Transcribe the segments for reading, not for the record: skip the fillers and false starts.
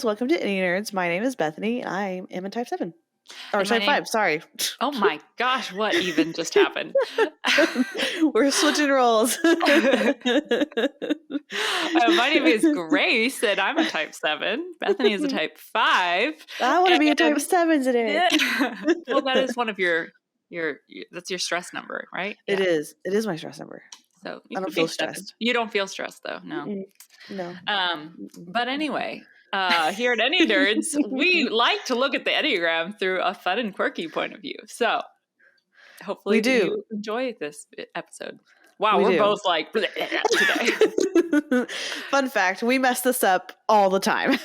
guys. Welcome to Enneanerds. My name is Bethany. I am a type 7. Or type 5, sorry. Oh my gosh, what even just happened? We're switching roles. My name is Grace, and I'm a type 7. Bethany is a type 5. I want to be a type 7 today. Well, that is one of your that's your stress number, right? It is. It is my stress number. So I don't feel stressed. You don't feel stressed though, no. No. But anyway, here at Enneanerds, we like to look at the Enneagram through a fun and quirky point of view. So hopefully you enjoy this episode. Wow, we're both like today. Fun fact, we mess this up all the time.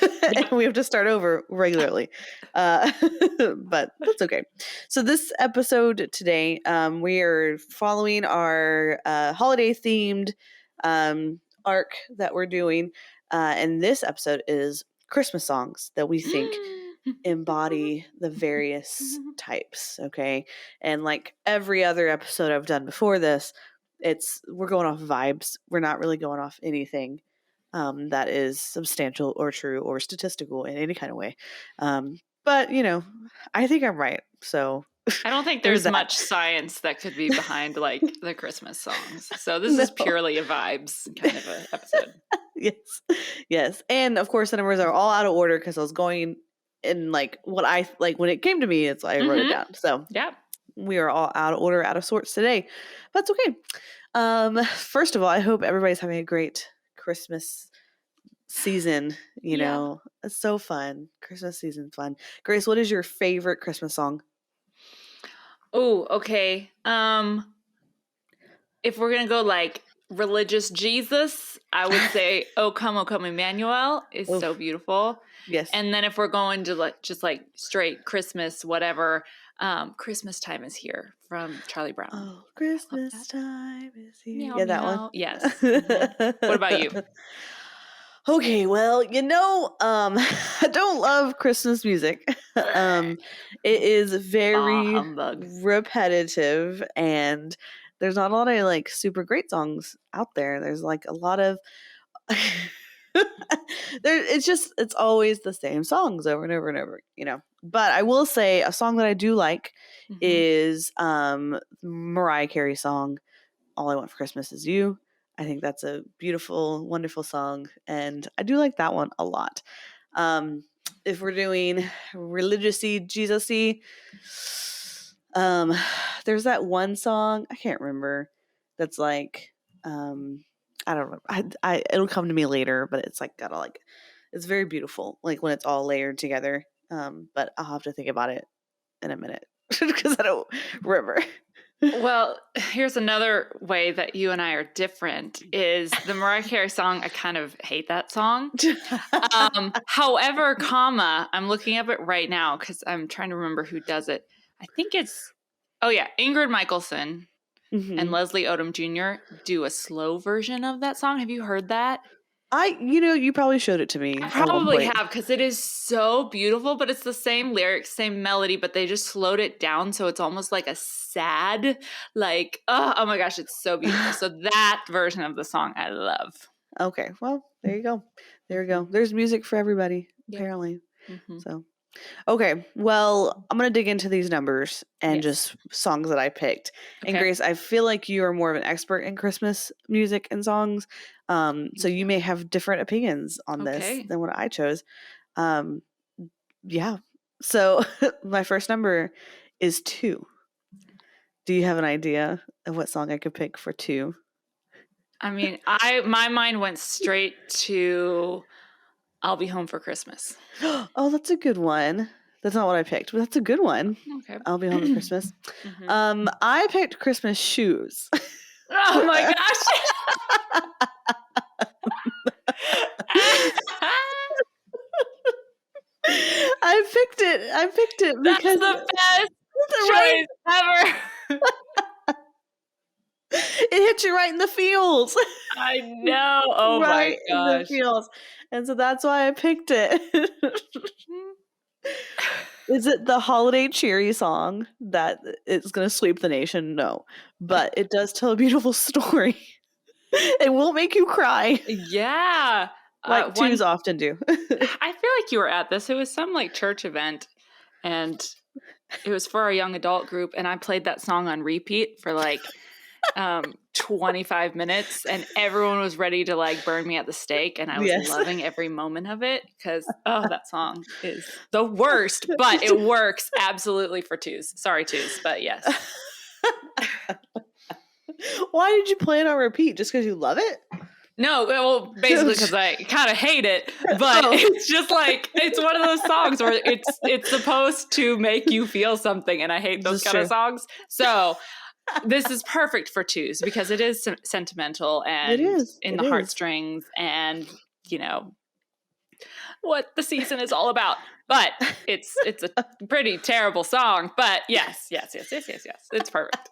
We have to start over regularly. But that's okay. So this episode today, we are following our holiday themed arc that we're doing. And this episode is Christmas songs that we think embody the various types. Okay. And like every other episode I've done before this, we're going off vibes. We're not really going off anything that is substantial or true or statistical in any kind of way. But I think I'm right. So I don't think there's much science that could be behind like the Christmas songs. So this is purely a vibes kind of an episode. Yes. And of course the numbers are all out of order because I was going in like what I like when it came to me, I wrote it down. So yeah. We are all out of order, out of sorts today. That's okay. First of all, I hope everybody's having a great Christmas season. You know, it's so fun. Christmas season's fun. Grace, what is your favorite Christmas song? Oh, okay. If we're gonna go like religious Jesus, I would say "O Come, Emmanuel" is so beautiful. Yes. And then if we're going to like just like straight Christmas, whatever, "Christmas Time Is Here" from Charlie Brown. Oh, Christmas time is here. Meow, yeah, that meow. one. Yes. Mm-hmm. What about you? Okay, well, I don't love Christmas music. It is very repetitive, and there's not a lot of like super great songs out there. There's like a lot of it's always the same songs over and over and over, But I will say a song that I do like is Mariah Carey's song, "All I Want for Christmas Is You." I think that's a beautiful, wonderful song, and I do like that one a lot. If we're doing religious-y, Jesus-y, there's that one song, I can't remember, that's like, I don't remember. It'll come to me later, but it's like it's very beautiful, like when it's all layered together. But I'll have to think about it in a minute because I don't remember. Well, here's another way that you and I are different is the Mariah Carey song. I kind of hate that song. However, I'm looking up it right now because I'm trying to remember who does it. I think it's, Ingrid Michaelson and Leslie Odom Jr. do a slow version of that song. Have you heard that? You probably showed it to me. I probably have because it is so beautiful, but it's the same lyrics, same melody, but they just slowed it down. So it's almost like a sad, like, oh my gosh, it's so beautiful. So that version of the song I love. Okay. Well, there you go. There we go. There's music for everybody, apparently. So, okay. Well, I'm going to dig into these numbers and just songs that I picked. Okay. And Grace, I feel like you are more of an expert in Christmas music and songs. So you may have different opinions on this than what I chose. Yeah. So my first number is 2. Do you have an idea of what song I could pick for 2? I mean, my mind went straight to "I'll Be Home for Christmas." Oh, that's a good one. That's not what I picked, but that's a good one. Okay. "I'll Be Home for Christmas." I picked "Christmas Shoes." Oh my gosh. I picked it because that's the best choice ever. It hit you right in the feels. I know. Oh right my gosh. In the feels. And so that's why I picked it. Is it the holiday cheery song that it's going to sweep the nation? No. But it does tell a beautiful story. It will make you cry. Yeah. Like twos often do. I feel like you were at this. It was some like church event, and it was for our young adult group, and I played that song on repeat for like 25 minutes, and everyone was ready to like burn me at the stake, and I was loving every moment of it because that song is the worst, but it works absolutely for twos. Sorry, twos, but yes. Why did you play it on repeat? Just because you love it? No, well, basically because I kind of hate it, but it's just like, it's one of those songs where it's supposed to make you feel something, and I hate those kind of songs. So this is perfect for twos because it is sentimental and in the heartstrings and, you know, what the season is all about. But it's a pretty terrible song, but yes. It's perfect.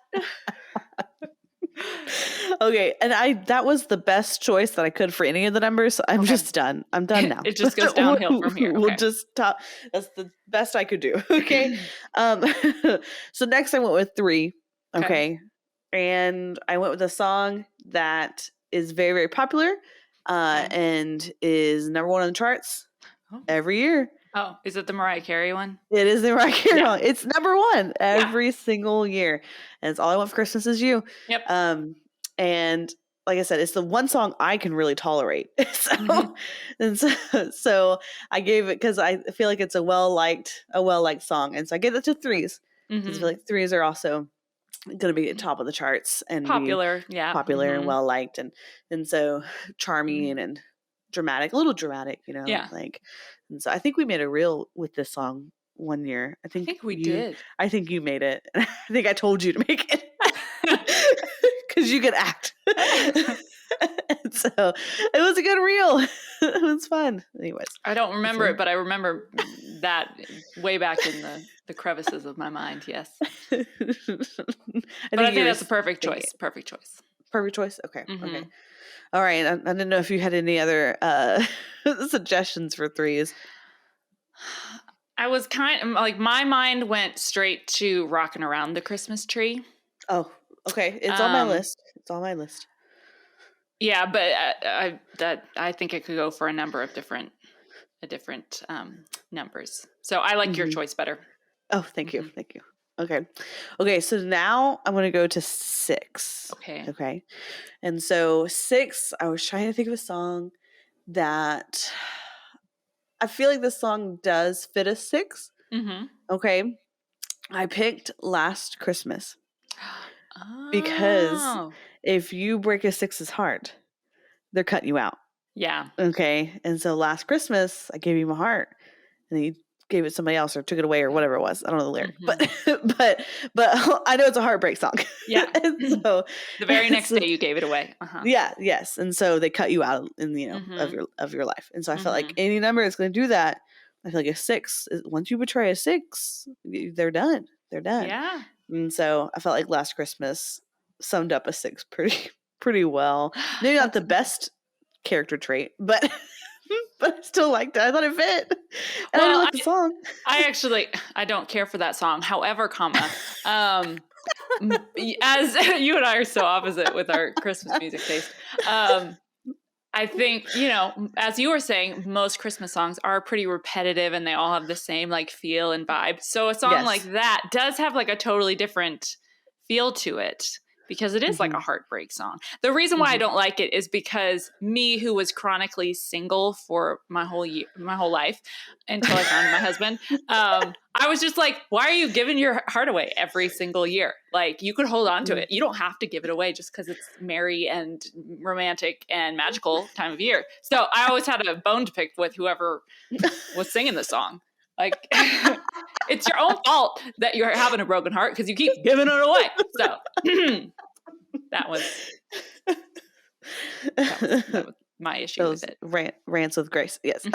Okay, and that was the best choice that I could for any of the numbers. So I'm just done. I'm done now. It just goes downhill from here. Okay. We'll just stop. That's the best I could do. Okay. So next I went with 3. Okay. And I went with a song that is very, very popular and is number 1 on the charts every year. Oh, is it the Mariah Carey one? It is the Mariah Carey one. It's number 1 every single year. And it's All I Want for Christmas Is You. Yep. And like I said, it's the one song I can really tolerate. So I gave it because I feel like it's a well-liked song. And so I gave it to 3s. Because I feel like 3s are also going to be at top of the charts and popular, and well liked, and so charming and dramatic, a little dramatic, you know, like. And so I think we made a reel with this song one year. I think we did. I think you made it. I think I told you to make it because you could act. And so it was a good reel. It was fun. Anyways, I don't remember it, but I remember that way back in the crevices of my mind. Yes. I think that's a perfect choice. Perfect choice. Perfect choice. Okay. Okay. All right. I didn't know if you had any other suggestions for 3s. I was kind of like, my mind went straight to Rockin' Around the Christmas Tree. Oh, okay. It's on my list. It's on my list. Yeah, but I think it could go for a number of different numbers. So I like your choice better. Oh, thank you. Thank you. Okay. Okay. So now I'm going to go to 6. Okay. And so 6, I was trying to think of a song that I feel like this song does fit a 6. Okay. I picked Last Christmas. Because if you break a 6's heart, they're cutting you out. Yeah. Okay. And so Last Christmas, I gave you my heart, and you gave it to somebody else or took it away or whatever it was. I don't know the lyric, but I know it's a heartbreak song. Yeah. So the very next day you gave it away. Yeah. Yes. And so they cut you out in, you know, of your life. And so I felt like any number that's going to do that, I feel like a 6, once you betray a 6, they're done. They're done. Yeah. And so I felt like Last Christmas summed up a 6 pretty well. Maybe not the best character trait, but I still liked it. I thought it fit. And I like the song. I don't care for that song. However, as you and I are so opposite with our Christmas music taste, I think, you know, as you were saying, most Christmas songs are pretty repetitive and they all have the same like feel and vibe. So a song like that does have like a totally different feel to it because it is like a heartbreak song. The reason why I don't like it is because me, who was chronically single for my whole life until I found my husband, I was just like, why are you giving your heart away every single year? Like, you could hold on to it. You don't have to give it away just because it's merry and romantic and magical time of year. So I always had a bone to pick with whoever was singing the song. Like, it's your own fault that you're having a broken heart because you keep giving it away. So that was my issue with it. Rants with Grace. Yes.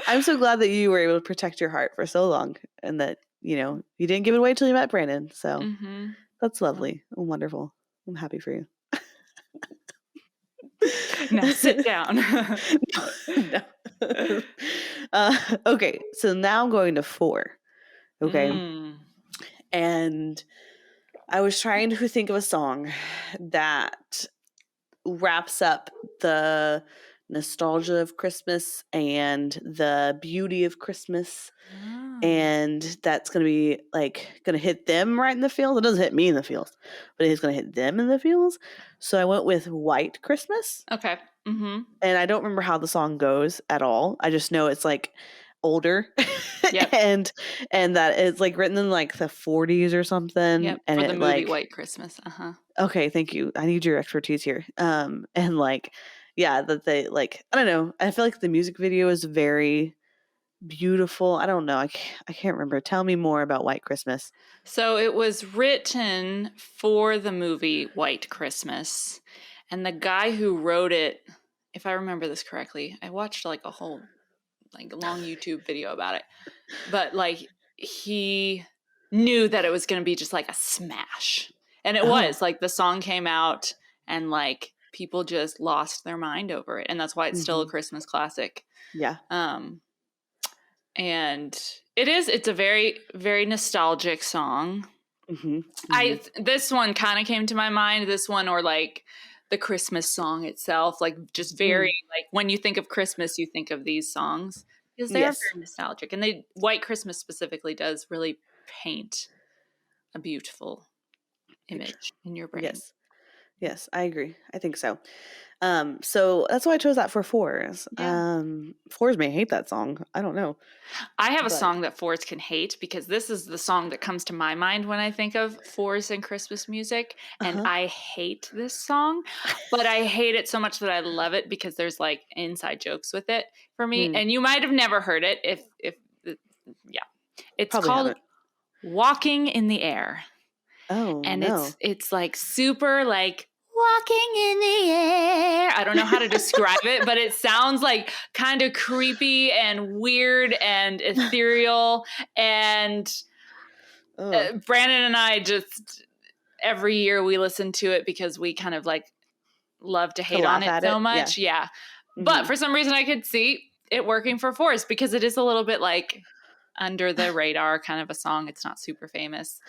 I'm so glad that you were able to protect your heart for so long and that, you know, you didn't give it away until you met Brandon. So that's lovely and wonderful. I'm happy for you. Now sit down. No. Okay, so now I'm going to 4. Okay. And I was trying to think of a song that wraps up the nostalgia of Christmas and the beauty of Christmas. And that's going to be like going to hit them right in the feels. It doesn't hit me in the feels, but it's going to hit them in the feels. So I went with White Christmas. Okay. Mm-hmm. And I don't remember how the song goes at all. I just know it's like older. Yep. and that it's like written in like the 40s or something. Yep. And for the it, movie like, White Christmas. Uh-huh. Okay, thank you. I need your expertise here. And like, yeah, that they like, I don't know. I feel like the music video is very beautiful. I don't know. I can't remember. Tell me more about White Christmas. So it was written for the movie White Christmas. And the guy who wrote it, if I remember this correctly, I watched like a whole like long YouTube video about it. But like he knew that it was going to be just like a smash. And it was like the song came out and like people just lost their mind over it. And that's why it's still a Christmas classic. Yeah. And it's a very, very nostalgic song. This one kind of came to my mind, this one or like the Christmas song itself, like just very like when you think of Christmas, you think of these songs because they're very nostalgic. And White Christmas specifically does really paint a beautiful image in your brain. Yes, I agree. I think so. So that's why I chose that for fours. Yeah. Fours may hate that song. I don't know. I have a song that fours can hate because this is the song that comes to my mind when I think of fours and Christmas music. And I hate this song, but I hate it so much that I love it because there's like inside jokes with it for me. And you might have never heard it if it's Probably called haven't. Walking in the Air. Oh, and no. it's like super like walking in the air. I don't know how to describe it, but it sounds like kind of creepy and weird and ethereal. And Brandon and I just every year we listen to it because we kind of like love to hate on it so much. Yeah. But for some reason I could see it working for fours because it is a little bit like under the radar kind of a song. It's not super famous.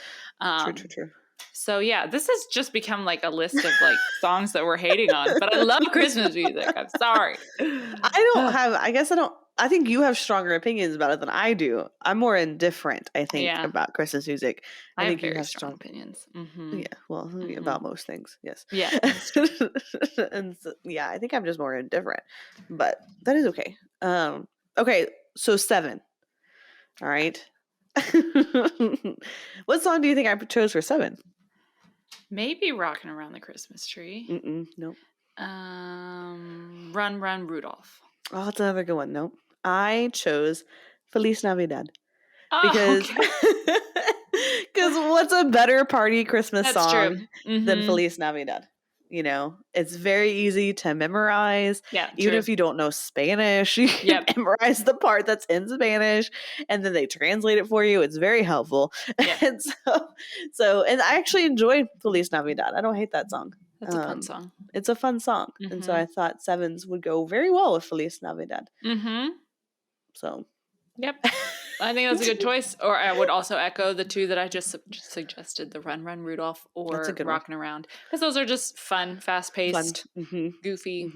True. So yeah, this has just become like a list of like songs that we're hating on, but I love Christmas music. I'm sorry. I think you have stronger opinions about it than I do. I'm more indifferent, I think, about Christmas music. I think you have strong opinions. Yeah, well, about most things, yes. Yeah. And so, I think I'm just more indifferent, but that is okay. Okay, so 7. All right. What song do you think I chose for 7? Maybe Rocking Around the Christmas Tree. Nope. Run, Run, Rudolph. Oh, that's another good one. Nope. I chose Feliz Navidad. Oh, because what's a better party Christmas song than Feliz Navidad? You know, it's very easy to memorize. Yeah, even if you don't know Spanish, you can memorize the part that's in Spanish, and then they translate it for you. It's very helpful. And and I actually enjoy Feliz Navidad. I don't hate that song. That's a fun song. It's a fun song, and so I thought 7s would go very well with Feliz Navidad. So, yep. I think that's a good choice. Or I would also echo the 2 that I just suggested, the Run, Run, Rudolph or Rockin' Around. Because those are just fun, fast-paced, goofy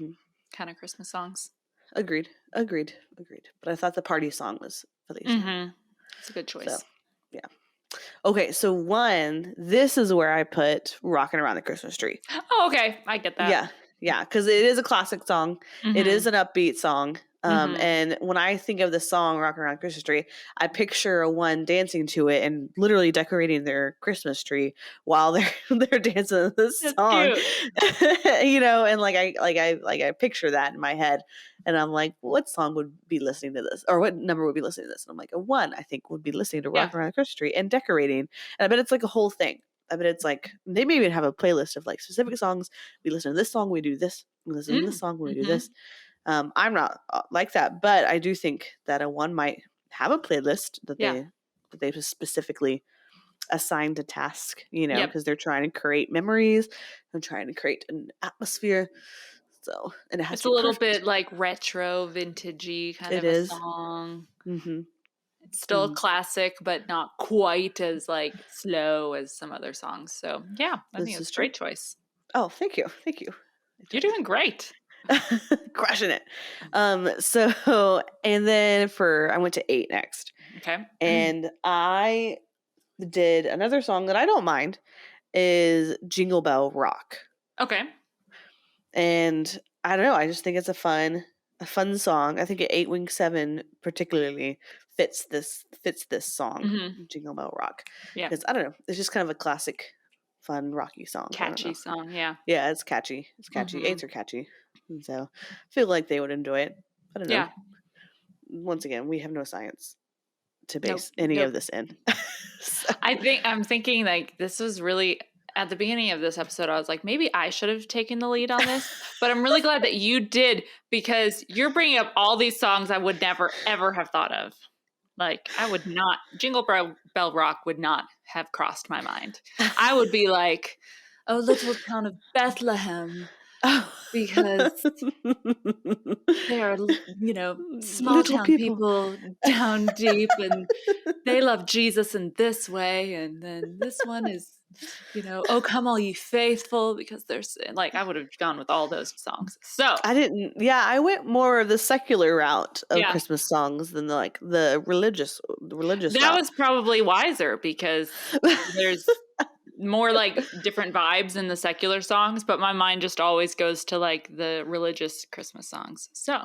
kind of Christmas songs. Agreed. But I thought the party song was Feliz. It's a good choice. So, yeah. Okay, so 1, this is where I put Rockin' Around the Christmas Tree. Oh, okay. I get that. Yeah, because it is a classic song. It is an upbeat song. And when I think of the song Rockin' Around Christmas Tree, I picture a one dancing to it and literally decorating their Christmas tree while they're dancing this song. You know, and I picture that in my head, and I'm like, what song would be listening to this, or what number would be listening to this? And I'm like, a 1 I think would be listening to Rockin' Around the Christmas Tree and decorating. And I bet it's like a whole thing. I bet it's like they may even have a playlist of like specific songs. We listen to this song, we do this. We listen to this song, we do this. I'm not like that, but I do think that a 1 might have a playlist that they specifically assigned a task, you know, because they're trying to create memories and trying to create an atmosphere. So, and it has it's a little bit like retro, vintagey kind of a song. It's still a classic, but not quite as like slow as some other songs. So yeah, I think it's a great choice. Oh, thank you. You're doing great. Crushing it. So, and then I went to 8 next. Okay. And I did another song that I don't mind is Jingle Bell Rock. Okay. And I don't know, I just think it's a fun song. I think 8 Wing 7 particularly fits this song, Jingle Bell Rock. Yeah. Because I don't know, it's just kind of a classic, fun, rocky song. Catchy song, yeah. Yeah, it's catchy. It's catchy. 8s are catchy. And so I feel like they would enjoy it. I don't know. Yeah. Once again, we have no science to base any of this in. So. I'm thinking like this was really at the beginning of this episode, I was like, maybe I should have taken the lead on this, but I'm really glad that you did, because you're bringing up all these songs I would never, ever have thought of. Like, I would not, Jingle Bell Rock would not have crossed my mind. I would be like, oh, little town of Bethlehem. Because they are, small little town people down deep, and they love Jesus in this way. And then this one is, oh, come all ye faithful, because there's like, I would have gone with all those songs. So I went more of the secular route of Christmas songs than the religious that route. was probably wiser, because there's more like different vibes in the secular songs, but my mind just always goes to like the religious Christmas songs. So,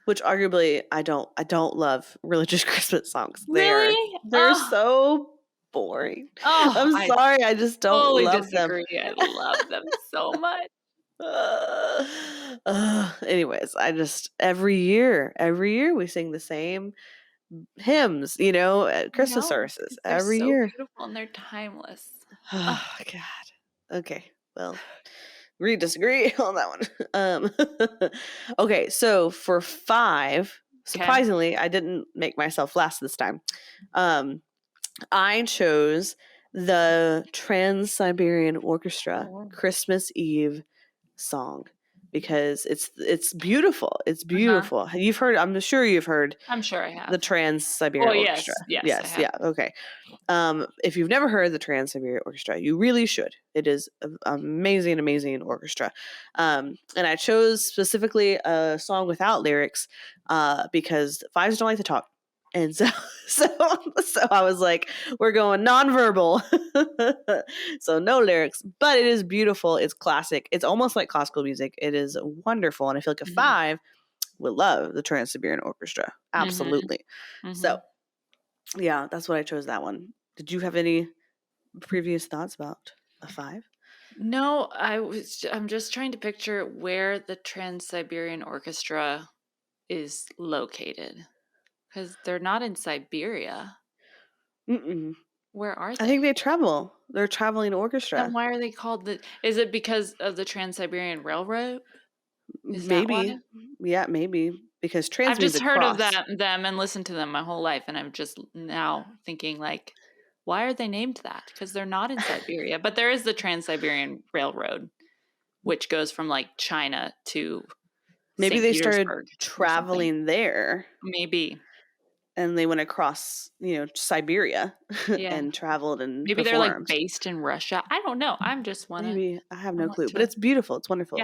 which arguably I don't love religious Christmas songs. Really? They're so boring. Oh, I'm sorry, I just don't totally love disagree. them. I love them so much. Anyways, every year we sing the same hymns, at Christmas services every year. Beautiful, and they're timeless. Oh God. Okay. Well, agree, disagree on that one. Okay, so for 5, surprisingly, I didn't make myself last this time. I chose the Trans-Siberian Orchestra Christmas Eve song, because it's beautiful. It's beautiful. You've heard, I'm sure you've heard. I'm sure I have. The Trans-Siberian Orchestra. Yes. Yeah. Okay. If you've never heard the Trans-Siberian Orchestra, you really should. It is an amazing orchestra. And I chose specifically a song without lyrics, because 5s don't like to talk. And so I was like, we're going nonverbal. So no lyrics, but it is beautiful. It's classic. It's almost like classical music. It is wonderful. And I feel like a 5 would love the Trans-Siberian Orchestra. Absolutely. So yeah, that's what I chose, that one. Did you have any previous thoughts about a 5? No, I'm just trying to picture where the Trans-Siberian Orchestra is located. Because they're not in Siberia. Mm-mm. Where are they? I think they travel. They're a traveling orchestra. And why are they called is it because of the Trans-Siberian Railroad? Maybe. Yeah, maybe. Because I've just heard of them and listened to them my whole life. And I'm just now thinking like, why are they named that? Because they're not in Siberia. But there is the Trans-Siberian Railroad, which goes from like China to maybe St. they started traveling there. Maybe. And they went across, Siberia and traveled and maybe performed. They're like based in Russia. I don't know. I'm just maybe I have no clue, but it's beautiful. It's wonderful.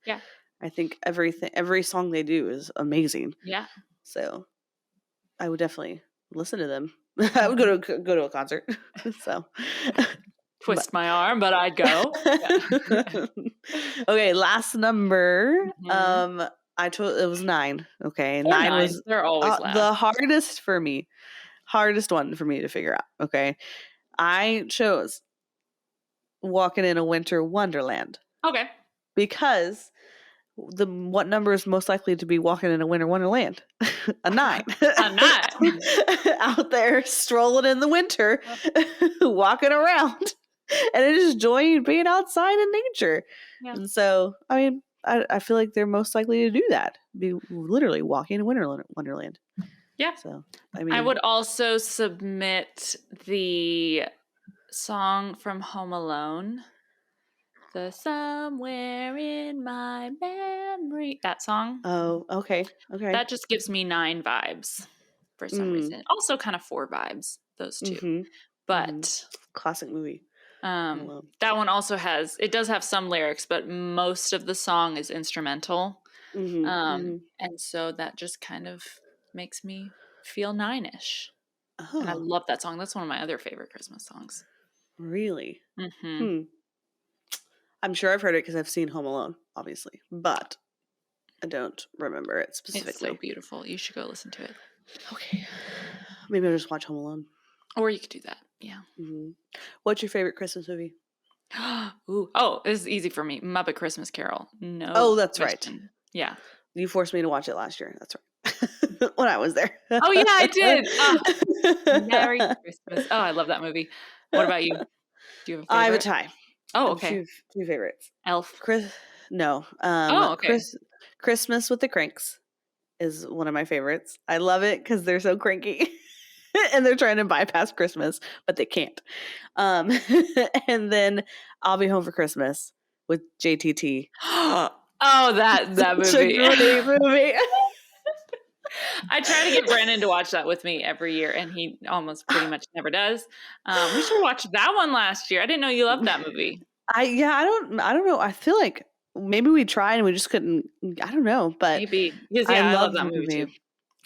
Yeah. I think every song they do is amazing. Yeah. So I would definitely listen to them. I would go to a concert. So twist my arm, but I'd go. Yeah. Okay, last number. I chose it was 9. Okay, 9 was they're always the hardest one for me to figure out. Okay, I chose Walking in a Winter Wonderland. Okay, because what number is most likely to be walking in a winter wonderland? A 9. A 9. Out there strolling in the winter, walking around, and just enjoying being outside in nature. Yeah. And so, I mean, I feel like they're most likely to do that. Be literally walking in a wonderland. Yeah. So, I mean, I would also submit the song from Home Alone. The Somewhere in My Memory. That song. Oh, okay. That just gives me 9 vibes for some reason. Also kind of 4 vibes, those two. But classic movie. That one also does have some lyrics, but most of the song is instrumental. And so that just kind of makes me feel 9-ish. Oh. And I love that song. That's one of my other favorite Christmas songs. Really? I'm sure I've heard it because I've seen Home Alone, obviously, but I don't remember it specifically. It's so beautiful. You should go listen to it. Okay. Maybe I'll just watch Home Alone. Or you could do that. Yeah. What's your favorite Christmas movie? Ooh. Oh, this is easy for me. Muppet Christmas Carol. No. Oh, that's question. right. Yeah. You forced me to watch it last year. That's right. When I was there. Oh, yeah, I did. Oh, Merry Christmas. Oh, I love that movie. What about you? Do you have a favorite? I have a tie. Oh, okay. Two favorites. Elf. No. Okay. Christmas with the Cranks is one of my favorites. I love it because they're so cranky. And they're trying to bypass Christmas, but they can't. And then I'll Be Home for Christmas with JTT. Oh, that movie. Such a great movie. I try to get Brandon to watch that with me every year, and he almost pretty much never does. We should watch that one last year. I didn't know you loved that movie. I don't know. I feel like maybe we tried and we just couldn't. I don't know, but maybe because I love that movie too.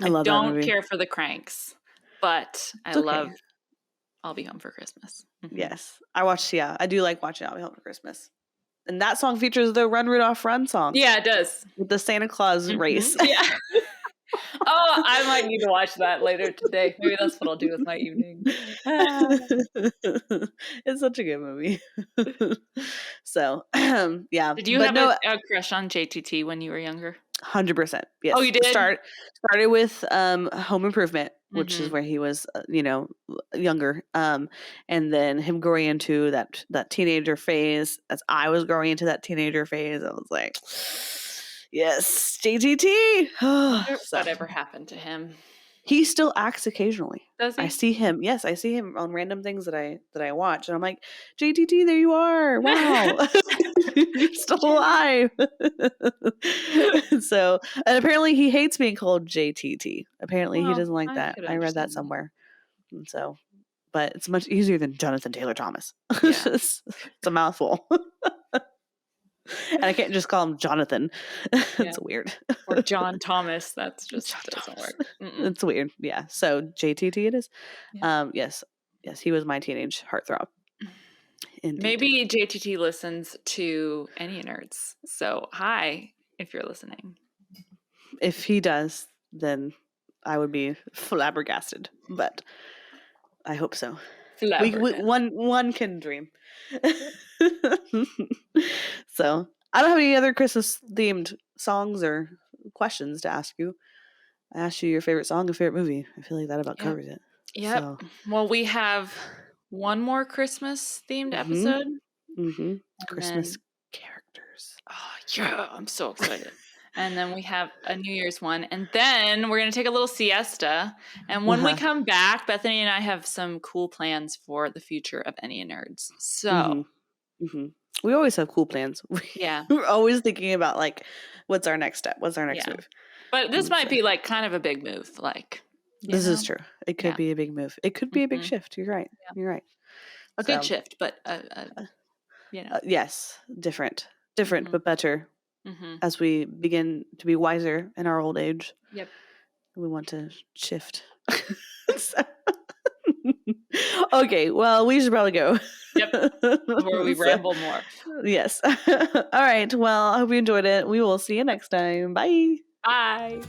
I love that movie. Don't care for the Cranks, but I love I'll Be Home for Christmas. Yes, I do like watching I'll Be Home for Christmas. And that song features the Run Rudolph Run song. Yeah, it does. With the Santa Claus race. Yeah. Oh, I might need to watch that later today. Maybe that's what I'll do with my evening. It's such a good movie. So, yeah. Did you have a crush on JTT when you were younger? 100%. Yes. Oh, you did? Started with Home Improvement, which is where he was, younger. And then him growing into that teenager phase. As I was growing into that teenager phase, I was like, yes, JTT. Whatever happened to him? He still acts occasionally. Does he? I see him. Yes, I see him on random things that I watch, and I'm like, JTT, there you are! Wow, you're still alive. So, and apparently he hates being called JTT. Apparently he doesn't like that. I read that somewhere. And so, but it's much easier than Jonathan Taylor Thomas. Yeah. It's a mouthful. And I can't just call him Jonathan. It's weird. Or John Thomas. That's just doesn't work. It's weird. Yeah. So JTT it is. Yeah. Yes, he was my teenage heartthrob. Indeed. Maybe JTT listens to Enneanerds. So hi, if you're listening. If he does, then I would be flabbergasted. But I hope so. One can dream. So I don't have any other Christmas themed songs or questions to ask you. I asked you your favorite song and favorite movie. I feel like that about covers it. Yeah. So. Well, we have one more Christmas themed episode. Christmas characters. Oh yeah, I'm so excited. And then we have a New Year's one. And then we're going to take a little siesta. And when we come back, Bethany and I have some cool plans for the future of Enneanerds. So. We always have cool plans. Yeah. We're always thinking about, like, what's our next step? What's our next move? But this might be, like, kind of a big move. Like, this is true. It could be a big move. It could be a big shift. You're right. Yeah. You're right. A good shift, but, yes. Different, but better. As we begin to be wiser in our old age. Yep. We want to shift. Okay, well, we should probably go. Yep. Before we ramble more. Yes. All right. Well, I hope you enjoyed it. We will see you next time. Bye. Bye.